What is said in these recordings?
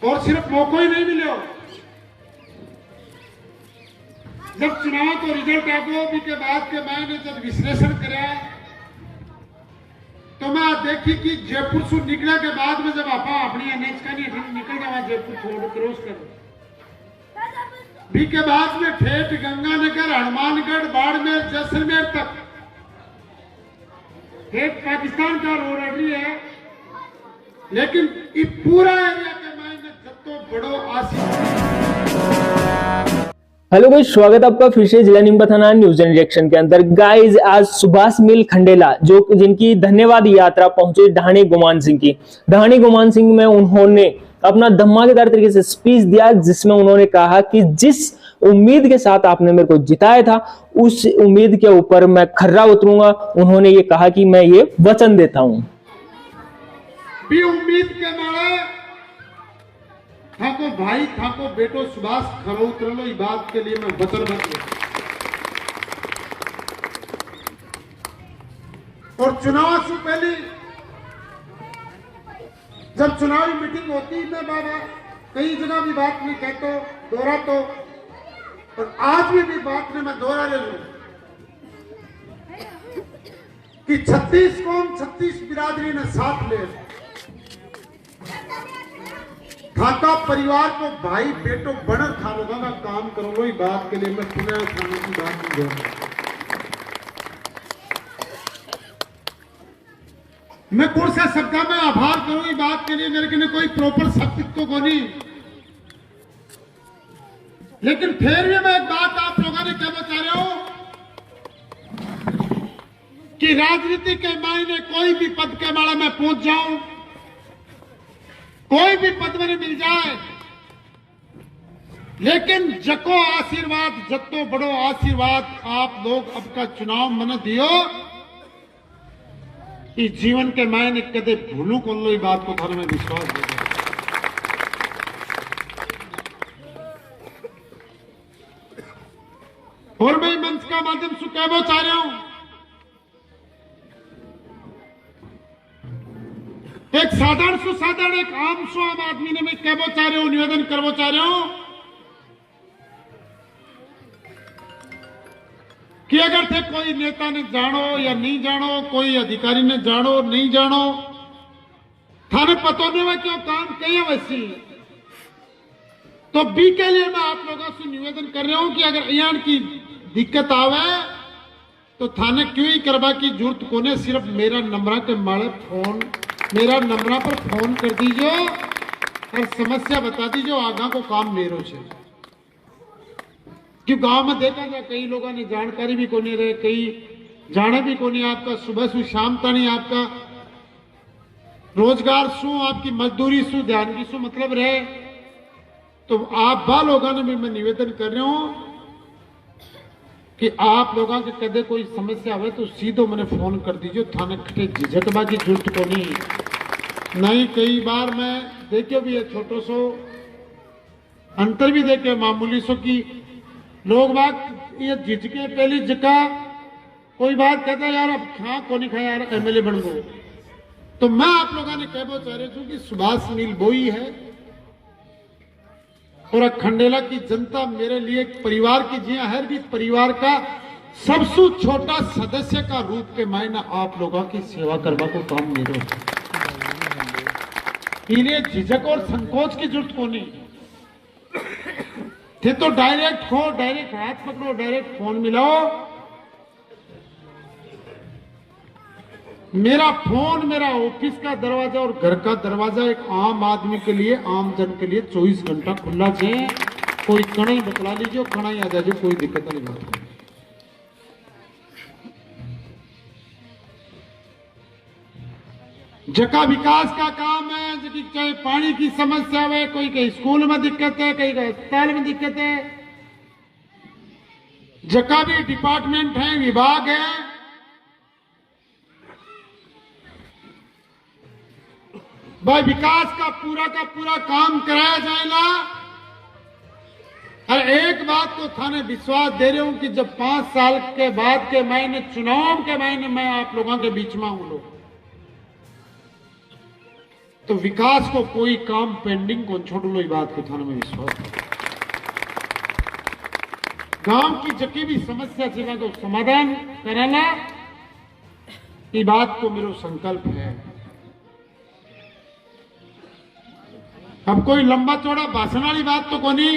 और सिर्फ मौका ही नहीं मिले। जब चुनाव को रिजल्ट आगो भी के बाद के मैंने जब विश्लेषण कराया तो मैं देखी कि जयपुर से निकले के बाद में जब आप अपनी एनएच का नहीं निकल जावा जयपुर छोड़ क्रॉस कर भी के बाद में ठेठ गंगानगर हनुमानगढ़ बाड़मेर जैसलमेर तक ठेठ पाकिस्तान का रोड रही है, लेकिन ये पूरा एरिया के मैंने जब तो बड़ो आशीष। हेलो गाइस, स्वागत है आपका फिर से जिला नीमका थाना न्यूज एंड रिएक्शन के अंदर। गाइस आज सुभाष मिल खंडेला जो जिनकी धन्यवाद यात्रा पहुंची ढाणी गुमान सिंह की। ढाणी गुमान सिंह में उन्होंने अपना धमाकेदार तरीके से स्पीच दिया जिसमें उन्होंने कहा कि जिस उम्मीद के साथ आपने मेरे को जिताया था उस उम्मीद के ऊपर मैं खर्रा उतरूंगा। उन्होंने ये कहा कि मैं ये वचन देता हूं। उम्मीद के मारे थाको भाई थाको बेटो सुभाष खरो उतरलो इस बात के लिए मैं वचनबद्ध हूं। और चुनाव से पहले जब चुनावी मीटिंग होती है मैं बाबा कई जगह भी बात नहीं कहते दोहरा तो, और आज भी बात ने मैं दोहरा ले लूं कि 36 कौम 36 बिरादरी ने साथ ले खाका परिवार को भाई बेटो बड़र थानोगा का काम करो लो इस बात के लिए मैं पुनः थाने की बात नहीं दोहरा। मैं कौन सा शब्द में आभार करूं इस बात के लिए मेरे के कोई प्रॉपर शब्द तो को नहीं, लेकिन फिर भी मैं एक बात आप लोगों ने क्या बता रहे हो कि राजनीति के मायने कोई भी पद के माला में पहुंच जाऊं, कोई भी पद में मिल जाए, लेकिन जको आशीर्वाद जत्तो बड़ो आशीर्वाद आप लोग अब का चुनाव मन दियो इस जीवन के मायने कदे भूलू को लो बात को थाने में विश्वास दे। और मैं मंच का माध्यम से कहना चाह रहा हूं, एक साधारण एक आम आदमी ने मैं कहना चाह रहा हूं, निवेदन करना चाह रहा हूं कि अगर थे कोई नेता ने जानो या नहीं जानो, कोई अधिकारी ने जानो नहीं जानो, थाने पता नहीं हुआ क्यों काम कहीं वैसी, तो बी के लिए मैं आप लोगों से निवेदन कर रहा हूं कि अगर यहाँ की दिक्कत आवे तो थाने क्यों ही करवा की जरूरत कोने, सिर्फ मेरा नंबर के माले फोन मेरा नंबर पर फोन कर दीजिए और समस्या बता दीजिए, आगा को काम मेरो से। कि गांव में देखा जाए कई लोगों ने जानकारी भी को नहीं रहे, कई जाने भी को नहीं, आपका सुबह से शाम तक नहीं आपका रोजगार शू आपकी मजदूरी शू ध्यान की शू मतलब रहे, तो आप बा लोगों ने भी मैं निवेदन कर रहा हूं कि आप लोगों के कदे कोई समस्या आवे तो सीधो मैंने फोन कर दीजिए, थाने खटे झिझकबा की जरूरत को नहीं। कई बार मैं देखियो भी है छोटो सो अंतर भी देखे मामूली सो की लोग बात ये झिझके पहली जगह कोई बात कहता यार अब खा को नहीं खाया यार एमएलए बन गो, तो मैं आप लोगों ने कहना चाह रहा हूं कि सुभाष मिल बोई है और खंडेला की जनता मेरे लिए परिवार की जिया हर भी परिवार का सबसे छोटा सदस्य का रूप के मायने आप लोगों की सेवा करवा को काम मेरो इन्हें झिझक और संकोच की जरूरत को नहीं थे, तो डायरेक्ट हो, डायरेक्ट हाथ पकड़ो, डायरेक्ट फोन मिलाओ। मेरा फोन मेरा ऑफिस का दरवाजा और घर का दरवाजा एक आम आदमी के लिए आम जन के लिए 24 घंटा खुला है। कोई कणाई बतला लीजिए, कणाई आ जाए, कोई दिक्कत नहीं बात। जका विकास का काम है, चाहे पानी की समस्या है, कोई कहीं स्कूल में दिक्कत है, कहीं अस्पताल में दिक्कत है, जका भी डिपार्टमेंट है विभाग है, भाई विकास का पूरा काम कराया जाएगा। और एक बात को थाने विश्वास दे रहे हूं कि जब 5 साल के बाद के महीने चुनाव के महीने मैं आप लोगों के बीच में हूं, लोग तो विकास को कोई काम पेंडिंग को छोड़ लो, ये बात को थाने में विश्वास है। गांव की जकी भी समस्या सेवा को समाधान कराना, ये बात को मेरा संकल्प है। अब कोई लंबा चौड़ा भाषण वाली बात तो कोनी,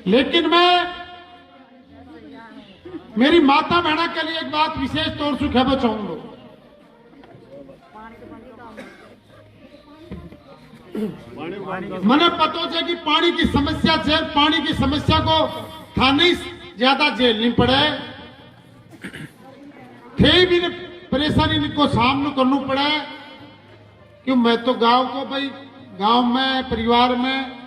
लेकिन मैं मेरी माता बहना के लिए एक बात विशेष तौर से कहना चाहूंगा। मैंने पता है कि पानी की समस्या से, पानी की समस्या को थाने ज्यादा झेलनी पड़े, थे भी परेशानी को सामना करना पड़े। क्यों मैं तो गांव को भाई, गांव में परिवार में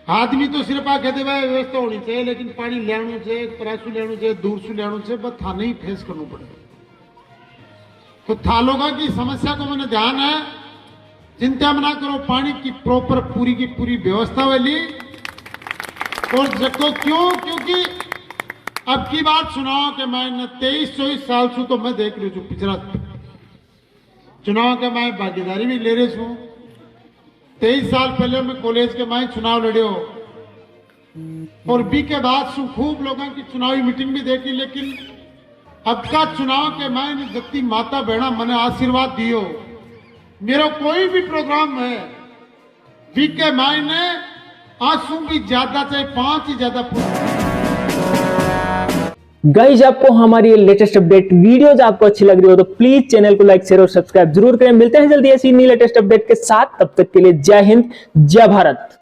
आदमी तो सिर्फ आ कहते भाई व्यवस्था होनी चाहिए, लेकिन पानी लेना चाहिए, परासू लेना चाहिए, दूर से लेना चाहिए, बस थाने ही फेस करना पड़े। तो थालोगा की समस्या को मैंने ध्यान है, चिंता मना करो, पानी की प्रॉपर पूरी की पूरी व्यवस्था वाली। और जगो क्यों, क्योंकि अब की बात सुनाओ कि मैं 23-24 साल से तो मैं देख रही हूँ, पिछड़ा चुनाव के मैं भागीदारी भी ले रही हूँ। 23 साल पहले मैं कॉलेज के मैं चुनाव लड़े हो, और बी के बाद से खूब लोगों की चुनावी मीटिंग भी देखी, लेकिन अब का चुनाव के मैं जत्ती माता बहना मैंने आशीर्वाद दियो, मेरा कोई भी प्रोग्राम है बी के मायने आंसू भी ज्यादा चाहे 5 ही ज्यादा। गाइज आपको हमारी लेटेस्ट अपडेट वीडियोज आपको अच्छी लग रही हो तो प्लीज चैनल को लाइक शेयर और सब्सक्राइब जरूर करें। मिलते हैं जल्दी ऐसी नई लेटेस्ट अपडेट के साथ, तब तक के लिए जय हिंद, जय भारत।